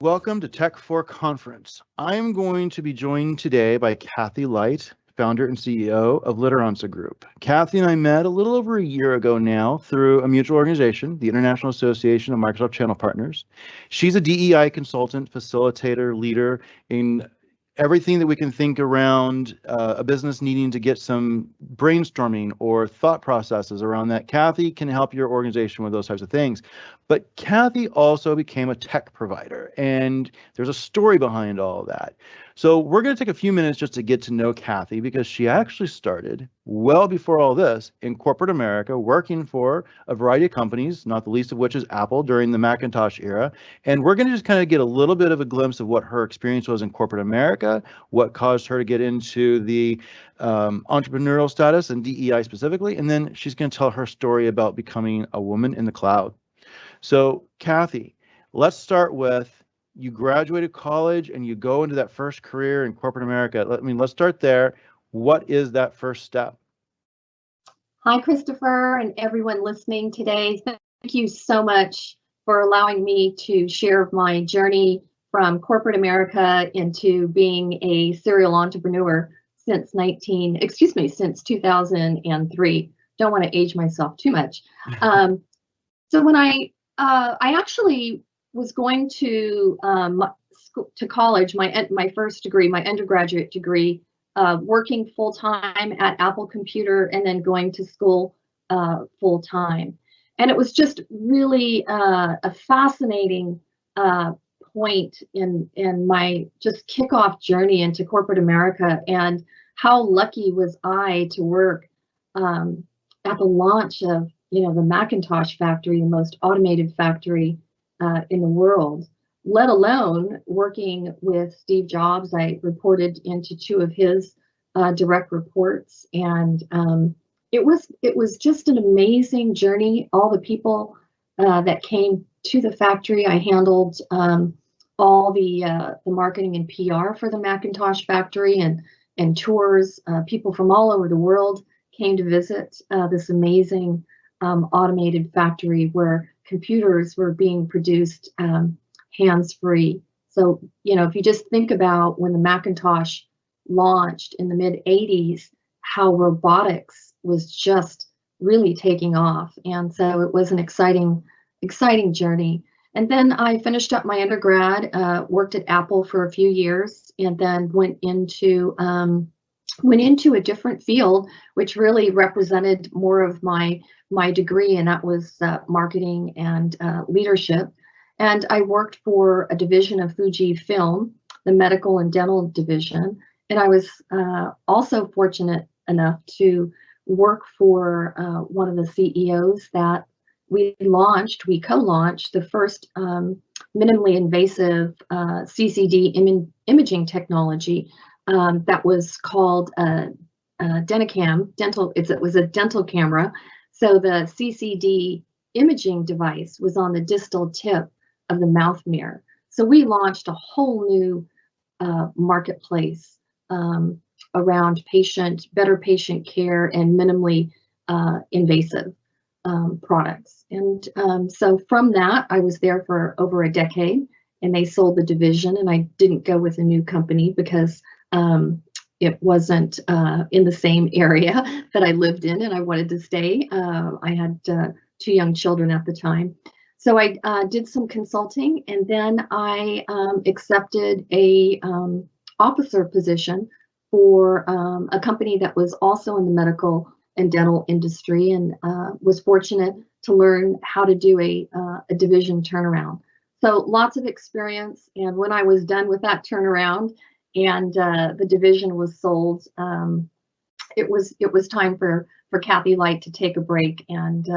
Welcome to Tech4 Conference. I'm going to be joined today by Cathy Light, founder and CEO of Lideranca Group. Cathy and I met a little over a year ago now through a mutual organization, the International Association of Microsoft Channel Partners. She's a DEI consultant, facilitator, leader in everything that we can think around a business needing to get some brainstorming or thought processes around that. Cathy can help your organization with those types of things. But Cathy also became a tech provider, and there's a story behind all of that. So we're going to take a few minutes just to get to know Cathy, because she actually started well before all this in corporate America, working for a variety of companies, not the least of which is Apple during the Macintosh era. And we're going to just kind of get a little bit of a glimpse of what her experience was in corporate America, what caused her to get into the entrepreneurial status and DEI specifically. And then she's going to tell her story about becoming a woman in the cloud. So, Cathy, let's start with, you graduated college and you go into that first career in corporate America. Let's start there. What is that first step? Hi, Christopher, and everyone listening today. Thank you so much for allowing me to share my journey from corporate America into being a serial entrepreneur since 2003. Don't want to age myself too much. So when I actually was going to college, my first degree, my undergraduate degree, working full-time at Apple Computer and then going to school full-time. And it was just really a fascinating point in my just kickoff journey into corporate America. And how lucky was I to work at the launch of the Macintosh factory, the most automated factory in the world, let alone working with Steve Jobs. I reported into two of his direct reports, and it was just an amazing journey. All the people that came to the factory, I handled all the marketing and PR for the Macintosh factory, and tours. People from all over the world came to visit this amazing automated factory where computers were being produced hands-free. So, if you just think about when the Macintosh launched in the mid-'80s, how robotics was just really taking off. And so it was an exciting journey. And then I finished up my undergrad, worked at Apple for a few years, and then went into a different field, which really represented more of my degree, and that was marketing and leadership. And I worked for a division of Fujifilm, the medical and dental division. And I was also fortunate enough to work for one of the CEOs that we co-launched the first minimally invasive CCD imaging technology that was called Denticam. It was a dental camera. So the CCD imaging device was on the distal tip of the mouth mirror. So we launched a whole new marketplace around better patient care and minimally invasive products. And so from that, I was there for over a decade, and they sold the division, and I didn't go with a new company because it wasn't in the same area that I lived in, and I wanted to stay. I had two young children at the time. So I did some consulting, and then I accepted a officer position for a company that was also in the medical and dental industry, and was fortunate to learn how to do a division turnaround. So lots of experience, and when I was done with that turnaround and the division was sold, it was time for Cathy Light to take a break and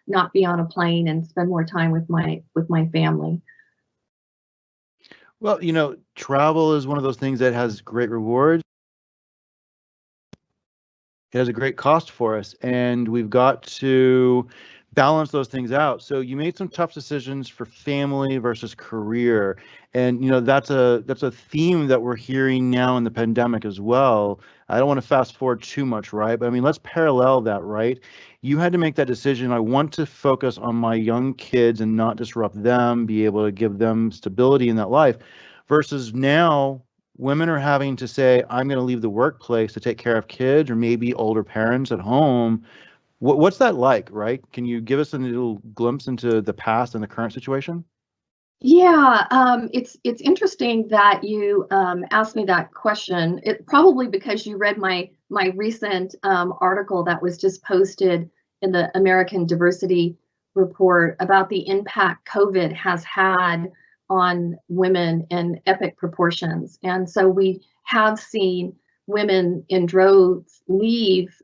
not be on a plane and spend more time with my family. Well, travel is one of those things that has great rewards. It has a great cost for us, and we've got to balance those things out. So you made some tough decisions for family versus career, and that's a theme that we're hearing now in the pandemic as well. I don't want to fast forward too much, right? But I mean, let's parallel that, right? You had to make that decision. I want to focus on my young kids and not disrupt them, be able to give them stability in that life, versus now women are having to say, I'm going to leave the workplace to take care of kids or maybe older parents at home. What's that like, right? Can you give us a little glimpse into the past and the current situation? Yeah, it's interesting that you asked me that question. It probably because you read my recent article that was just posted in the American Diversity Report about the impact COVID has had on women in epic proportions. And so we have seen women in droves leave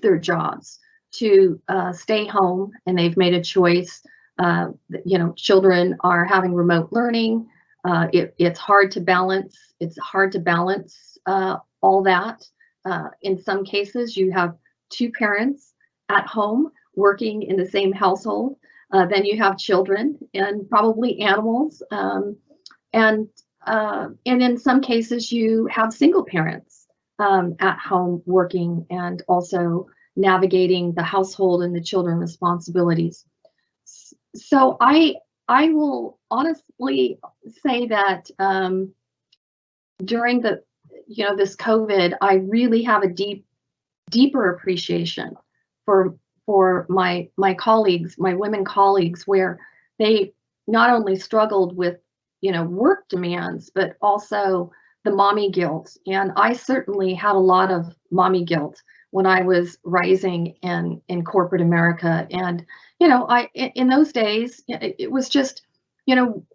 their jobs to stay home, and they've made a choice. Children are having remote learning. It's hard to balance. It's hard to balance all that. In some cases, you have two parents at home working in the same household. Then you have children and probably animals. And in some cases, you have single parents at home working and also navigating the household and the children responsibilities. So I will honestly say that during this COVID, I really have a deeper appreciation for my colleagues, my women colleagues, where they not only struggled with work demands, but also the mommy guilt. And I certainly had a lot of mommy guilt when I was rising in corporate America. And in those days, it was just,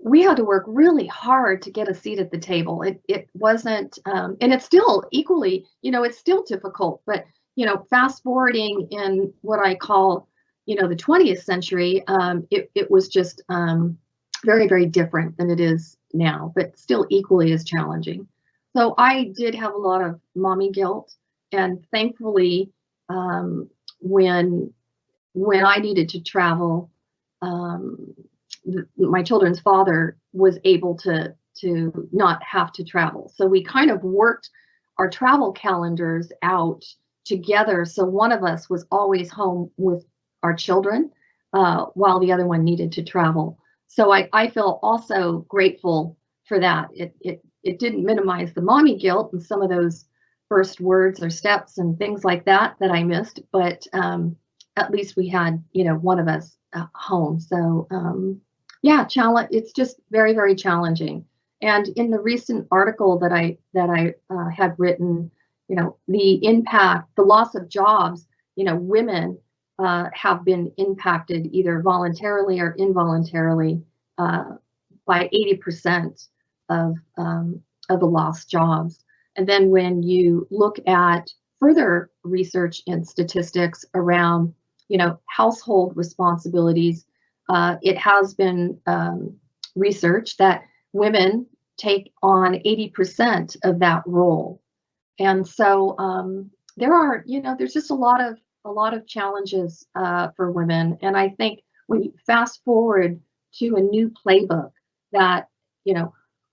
we had to work really hard to get a seat at the table. It wasn't, and it's still equally, it's still difficult. But fast forwarding in what I call, the 20th century, it was just very, very different than it is now, but still equally as challenging. So I did have a lot of mommy guilt, and thankfully, when I needed to travel, my children's father was able to not have to travel. So we kind of worked our travel calendars out together. So one of us was always home with our children while the other one needed to travel. So I feel also grateful for that. It didn't minimize the mommy guilt and some of those first words or steps and things like that I missed, but at least we had, one of us home. So challenge. It's just very, very challenging. And in the recent article that I had written, the impact, the loss of jobs, women have been impacted either voluntarily or involuntarily by 80% of the lost jobs. And then when you look at further research and statistics around, household responsibilities, it has been researched that women take on 80% of that role. And so there's just a lot of challenges for women. And I think when you fast forward to a new playbook, that,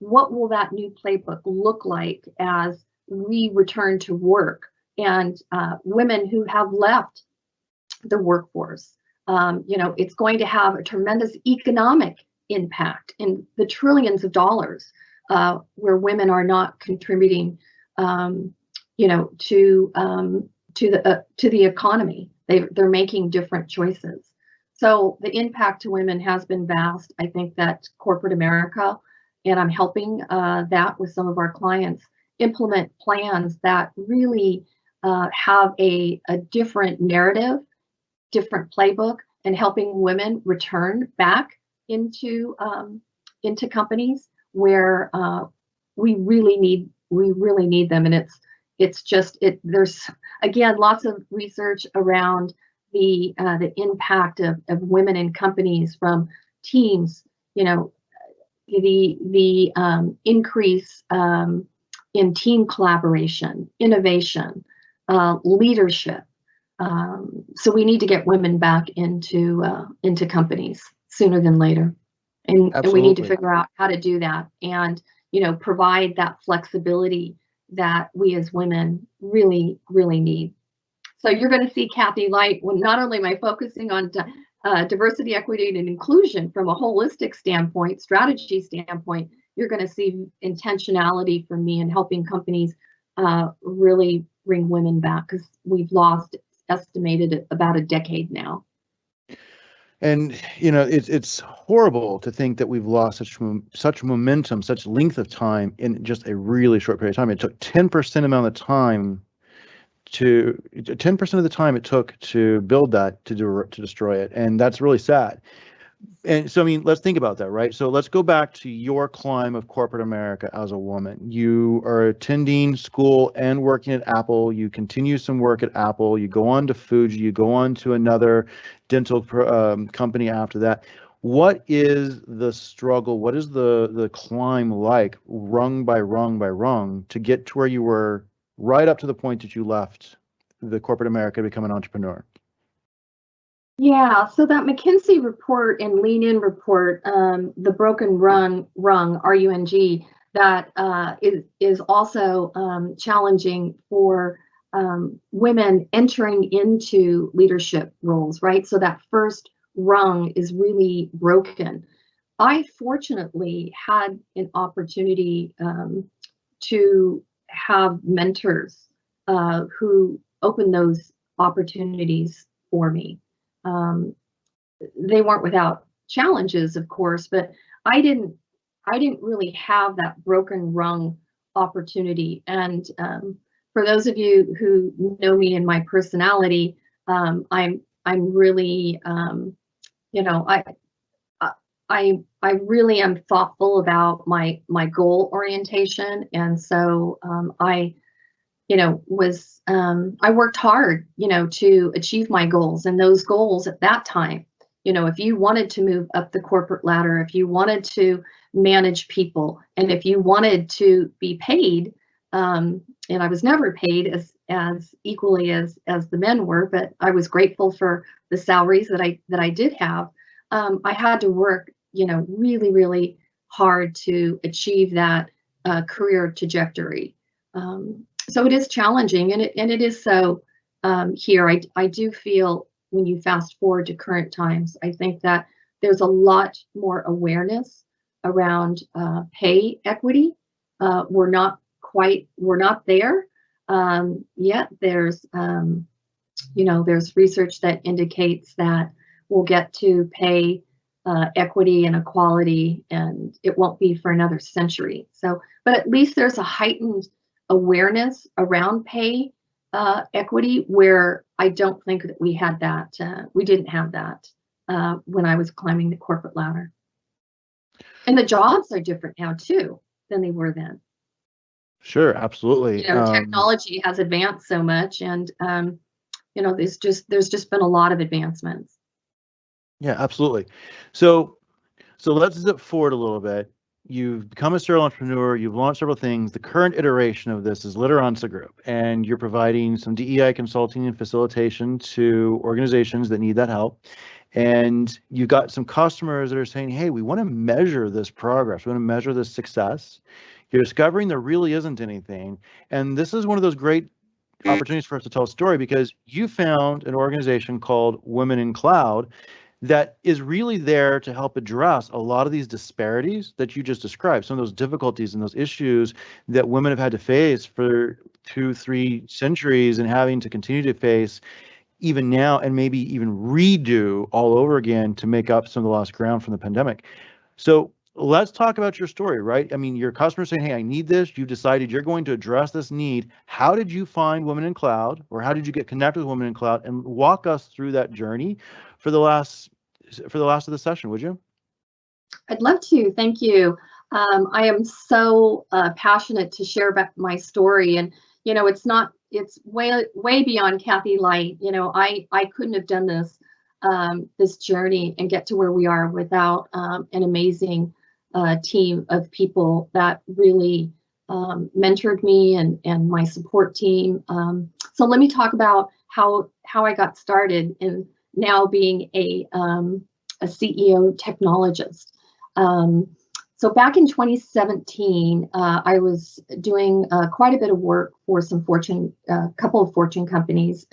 what will that new playbook look like as we return to work, and women who have left the workforce? It's going to have a tremendous economic impact in the trillions of dollars where women are not contributing, to the economy. They're making different choices. So the impact to women has been vast. I think that corporate America, and I'm helping that with some of our clients, implement plans that really have a different narrative, different playbook, and helping women return back into companies where we really need them. And there's again lots of research around the impact of women in companies, from teams, the increase in team collaboration, innovation, leadership, So we need to get women back into companies sooner than later, and we need to Absolutely. figure out how to do that, and provide that flexibility that we as women really, really need. So you're going to see Cathy Light, when not only am I focusing on diversity, equity, and inclusion from a holistic standpoint, strategy standpoint, you're going to see intentionality from me in helping companies really bring women back, because we've lost, estimated at about a decade now. And it's horrible to think that we've lost such momentum, such length of time in just a really short period of time. It took 10% amount of time to 10% of the time it took to build that, to destroy it, and that's really sad. And so, I mean, let's think about that, right? So let's go back to your climb of corporate America as a woman. You are attending school and working at Apple. You continue some work at Apple. You go on to Fuji. You go on to another dental company after that. What is the struggle? What is the climb like, rung by rung by rung, to get to where you were right up to the point that you left the corporate America to become an entrepreneur? Yeah, so that McKinsey report and Lean In report, the broken rung, RUNG, that is also challenging for women entering into leadership roles, right? So that first rung is really broken. I fortunately had an opportunity to have mentors who opened those opportunities for me. They weren't without challenges, of course, but I didn't really have that broken rung opportunity. And for those of you who know me and my personality, I'm really, I really am thoughtful about my goal orientation, and so I worked hard, to achieve my goals. And those goals at that time, if you wanted to move up the corporate ladder, if you wanted to manage people, and if you wanted to be paid, and I was never paid as equally as the men were, but I was grateful for the salaries that I did have. I had to work, really, really hard to achieve that career trajectory. So it is challenging, and it is so here. I do feel, when you fast forward to current times, I think that there's a lot more awareness around pay equity. We're not there yet. There's there's research that indicates that we'll get to pay equity and equality, and it won't be for another century. So, but at least there's a heightened awareness around pay equity, where I don't think that we had that. We didn't have that when I was climbing the corporate ladder. And the jobs are different now too than they were then. Sure, absolutely. Technology has advanced so much, and there's just been a lot of advancements. Yeah, absolutely. So let's zip forward a little bit. You've become a serial entrepreneur. You've launched several things. The current iteration of this is Lideranca Group, and you're providing some DEI consulting and facilitation to organizations that need that help. And you've got some customers that are saying, hey, we want to measure this progress. We want to measure this success. You're discovering there really isn't anything. And this is one of those great opportunities for us to tell a story, because you found an organization called Women in Cloud that is really there to help address a lot of these disparities that you just described, some of those difficulties and those issues that women have had to face for 2-3 centuries, and having to continue to face even now, and maybe even redo all over again to make up some of the lost ground from the pandemic. So let's talk about your story, right? I mean, your customer's saying, hey, I need this. You decided you're going to address this need. How did you find Women in Cloud, or how did you get connected with Women in Cloud? And walk us through that journey for the last of the session, would you? I'd love to. Thank you. I am so passionate to share about my story, and it's way beyond Cathy Light. I couldn't have done this journey and get to where we are without an amazing team of people that really mentored me, and my support team. So let me talk about how I got started in now being a CEO technologist. So back in 2017, I was doing quite a bit of work for some couple of Fortune companies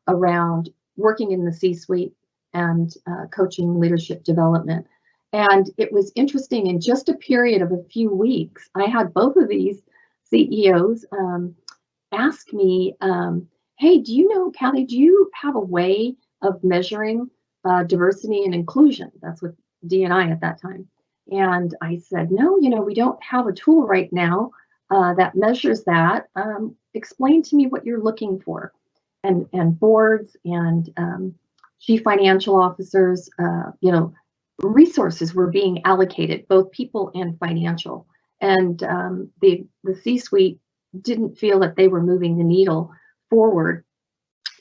around working in the C-suite and coaching leadership development. And it was interesting, in just a period of a few weeks, I had both of these CEOs ask me, hey, do you know, Cathy, do you have a way of measuring diversity and inclusion? That's with D&I at that time. And I said, no, we don't have a tool right now that measures that. Explain to me what you're looking for. And boards and chief financial officers, resources were being allocated, both people and financial. And the C-suite didn't feel that they were moving the needle forward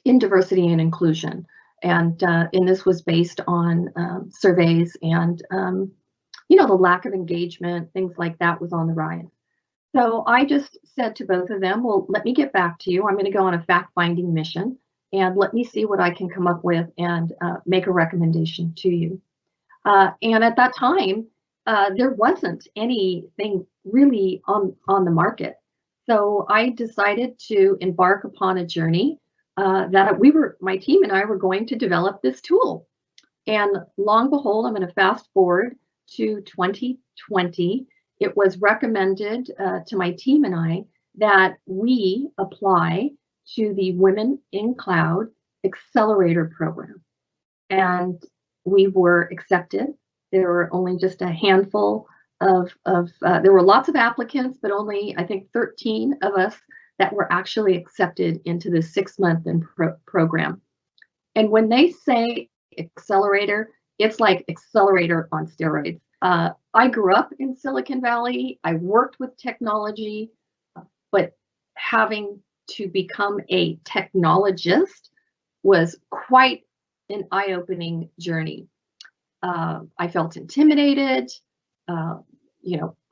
in diversity and inclusion. And this was based on surveys and the lack of engagement, things like that was on the rise. So I just said to both of them, well, let me get back to you. I'm going to go on a fact-finding mission, and let me see what I can come up with and make a recommendation to you. And at that time, there wasn't anything really on the market. So I decided to embark upon a journey that my team and I were going to develop this tool. And long and behold, I'm going to fast forward to 2020. It was recommended to my team and I that we apply to the Women in Cloud Accelerator program. And we were accepted. There were only just a handful there were lots of applicants, but only, I think, 13 of us that were actually accepted into the 6-month program. And when they say accelerator, it's like accelerator on steroids. I grew up in Silicon Valley. I worked with technology, but having to become a technologist was quite an eye-opening journey. I felt intimidated.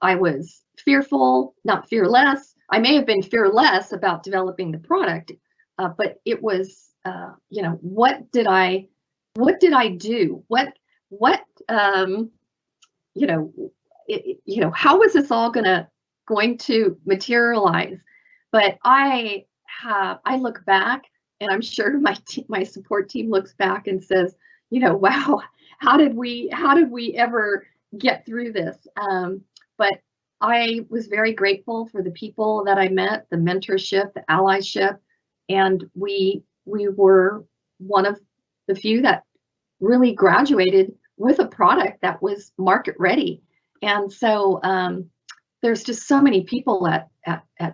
I was fearful, not fearless. I may have been fearless about developing the product, but it was, what did I do? How was this all going to materialize? But I look back, and I'm sure my support team looks back and says, wow, how did we ever get through this? But I was very grateful for the people that I met, the mentorship, the allyship, and we were one of the few that really graduated with a product that was market ready. And so there's just so many people at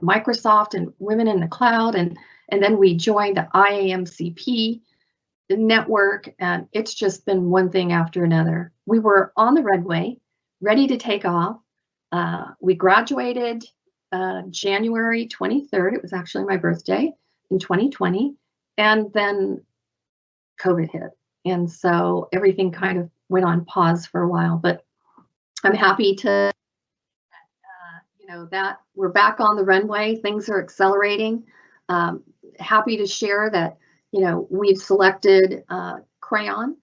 Microsoft and Women in the Cloud, and then we joined the IAMCP network, and it's just been one thing after another. We were on the runway, ready to take off. We graduated January 23rd. It was actually my birthday in 2020, and then COVID hit. And so everything kind of went on pause for a while, but I'm happy to, that we're back on the runway. Things are accelerating. Happy to share that, we've selected Crayon,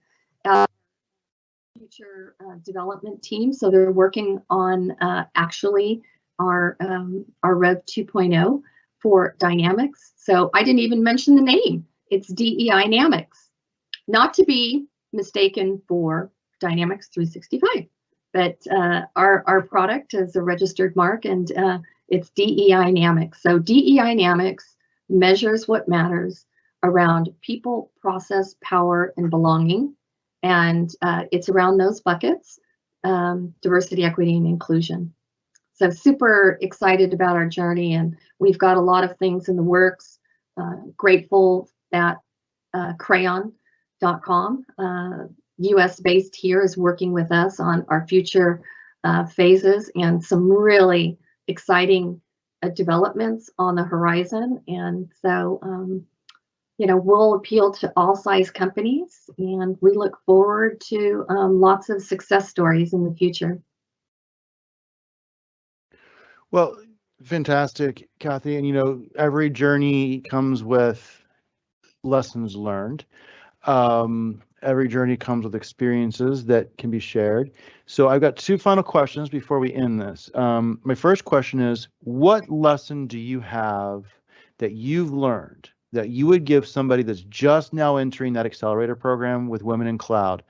future development team. So they're working on actually our Rev 2.0 for DEInamics. So I didn't even mention the name. It's DEInamics, not to be mistaken for Dynamics 365. But our product is a registered mark, and it's DEInamics. So DEInamics measures what matters around people, process, power, and belonging. And it's around those buckets, diversity, equity, and inclusion. So super excited about our journey, and we've got a lot of things in the works. Grateful that crayon.com, US based here, is working with us on our future phases, and some really exciting developments on the horizon. And so, we'll appeal to all size companies, and we look forward to lots of success stories in the future. Well, fantastic, Cathy. And every journey comes with lessons learned. Every journey comes with experiences that can be shared. So I've got two final questions before we end this. My first question is, what lesson do you have that you've learned that you would give somebody that's just now entering that accelerator program with Women in Cloud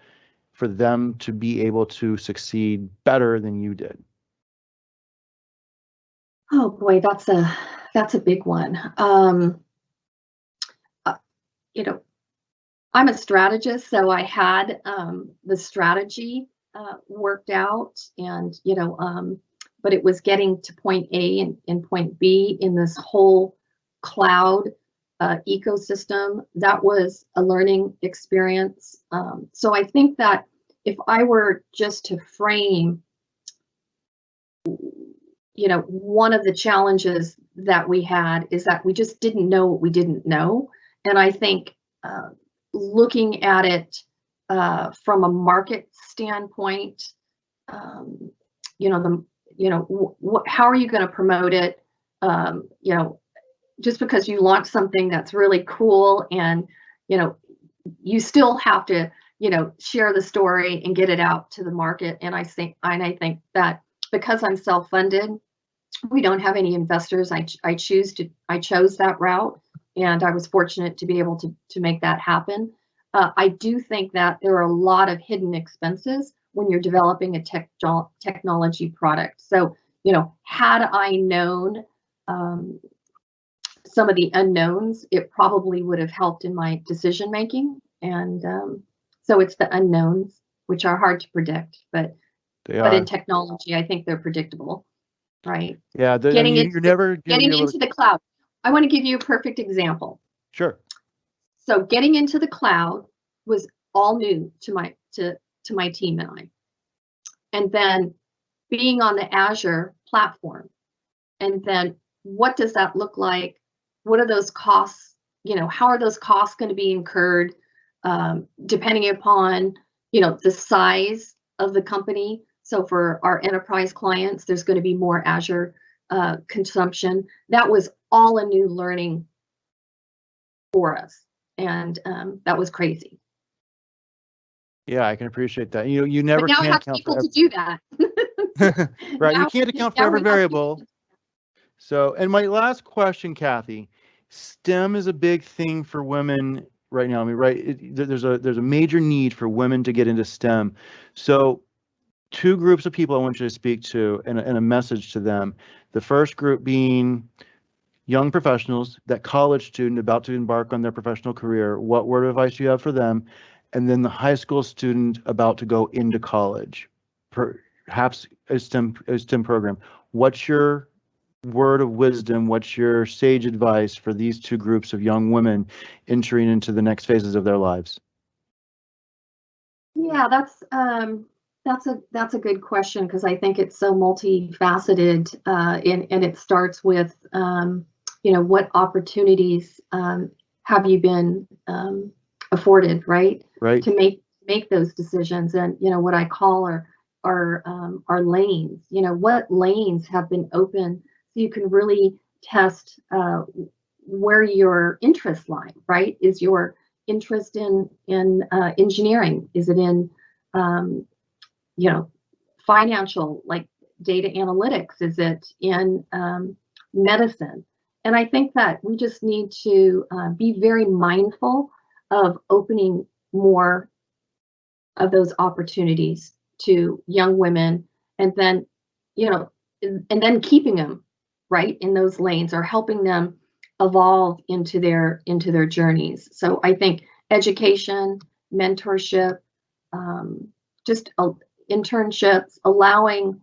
for them to be able to succeed better than you did? Oh boy, that's a big one. You know, I'm a strategist, so I had the strategy worked out, and but it was getting to point A and point B in this whole cloud ecosystem. That was a learning experience. So I think that if I were just to frame, one of the challenges that we had is that we just didn't know what we didn't know, and I think looking at it from a market standpoint, how are you going to promote it? Just because you launch something that's really cool, and you still have to share the story and get it out to the market. And I think that because I'm self-funded, we don't have any investors. I chose that route, and I was fortunate to be able to make that happen. I do think that there are a lot of hidden expenses when you're developing a technology product. So, had I known some of the unknowns, it probably would have helped in my decision making. And so it's the unknowns, which are hard to predict, but in technology, I think they're predictable, right? Yeah, getting into the cloud. I want to give you a perfect example. Sure. So getting into the cloud was all new to my team and I. And then being on the Azure platform. And then what does that look like? What are those costs? How are those costs going to be incurred depending upon, the size of the company? So for our enterprise clients, there's going to be more Azure consumption. That was all a new learning for us. And that was crazy. Yeah, I can appreciate that. You never can account people for to do that. Right, you can't account for every variable. So, and my last question, Cathy, STEM is a big thing for women right now. I mean, right? There's a major need for women to get into STEM. So, two groups of people I want you to speak to, and a message to them. The first group being young professionals, that college student about to embark on their professional career. What word of advice do you have for them? And then the high school student about to go into college, perhaps a STEM program. What's your word of wisdom? What's your sage advice for these two groups of young women entering into the next phases of their lives? Yeah, that's a good question, because I think it's so multifaceted, and it starts with what opportunities have you been afforded, right? To make those decisions, and what I call our lanes. What lanes have been open, so you can really test where your interests lie, right? Is your interest in engineering? Is it in financial, like data analytics? Is it in medicine? And I think that we just need to be very mindful of opening more of those opportunities to young women, and then keeping them right in those lanes, or helping them evolve into their journeys. So I think education, mentorship, just internships, allowing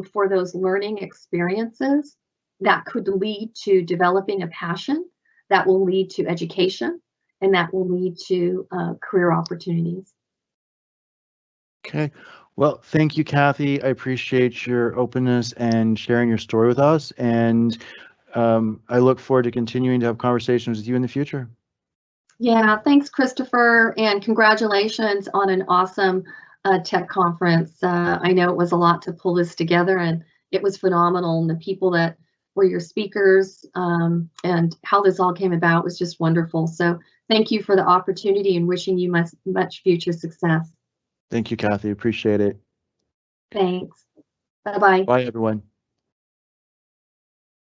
for those learning experiences that could lead to developing a passion, that will lead to education, and that will lead to career opportunities. Okay. Well, thank you, Cathy. I appreciate your openness and sharing your story with us. And I look forward to continuing to have conversations with you in the future. Yeah, thanks, Christopher. And congratulations on an awesome tech conference. I know it was a lot to pull this together, and it was phenomenal. And the people that for your speakers, and how this all came about was just wonderful. So thank you for the opportunity and wishing you much future success. Thank you, Cathy. Appreciate it. Thanks. Bye-bye. Bye, everyone.